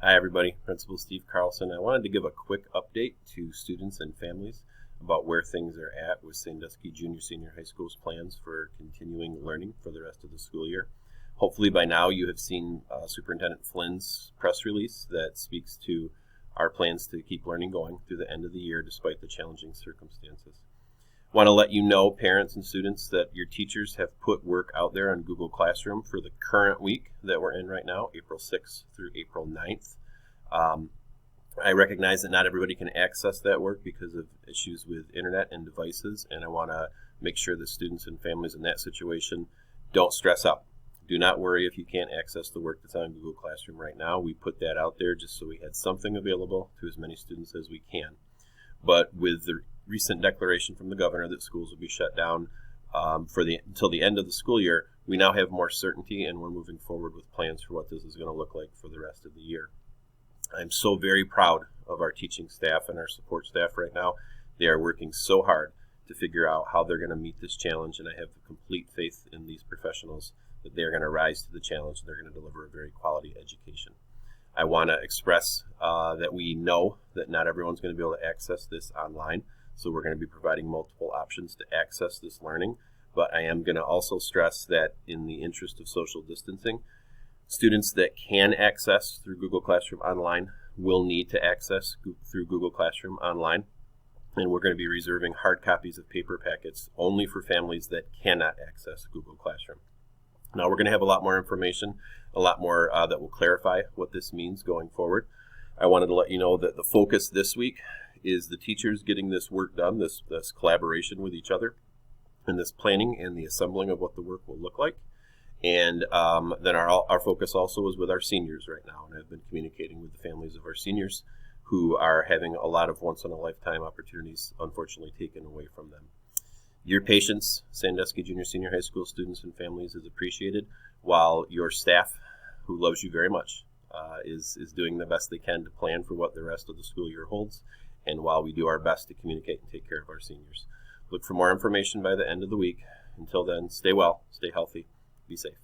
Hi everybody, Principal Steve Carlson. I wanted to give a quick update to students and families about where things are at with Sandusky Junior Senior High School's plans for continuing learning for the rest of the school year. Hopefully by now you have seen Superintendent Flynn's press release that speaks to our plans to keep learning going through the end of the year despite the challenging circumstances. Want to let you know, parents and students, that your teachers have put work out there on Google Classroom for the current week that we're in right now, April 6th through April 9th. I recognize that not everybody can access that work because of issues with internet and devices, and I want to make sure that students and families in that situation don't stress out. Do not worry if you can't access the work that's on Google Classroom right now. We put that out there just so we had something available to as many students as we can. But with the recent declaration from the governor that schools will be shut down until the end of the school year, we now have more certainty, and we're moving forward with plans for what this is going to look like for the rest of the year. I'm so very proud of our teaching staff and our support staff right now. They are working so hard to figure out how they're going to meet this challenge, and I have complete faith in these professionals that they're going to rise to the challenge and they're going to deliver a very quality education. I want to express that we know that not everyone's going to be able to access this online, so we're going to be providing multiple options to access this learning. But I am going to also stress that in the interest of social distancing, students that can access through Google Classroom online will need to access through Google Classroom online. And we're going to be reserving hard copies of paper packets only for families that cannot access Google Classroom. Now we're going to have a lot more information, a lot more that will clarify what this means going forward. I wanted to let you know that the focus this week is the teachers getting this work done, this collaboration with each other, and this planning and the assembling of what the work will look like. And then our focus also is with our seniors right now, and I've been communicating with the families of our seniors who are having a lot of once-in-a-lifetime opportunities unfortunately taken away from them. Your patience, Sandusky Junior Senior High School students and families, is appreciated, while your staff, who loves you very much, is doing the best they can to plan for what the rest of the school year holds, and while we do our best to communicate and take care of our seniors. Look for more information by the end of the week. Until then, stay well, stay healthy, be safe.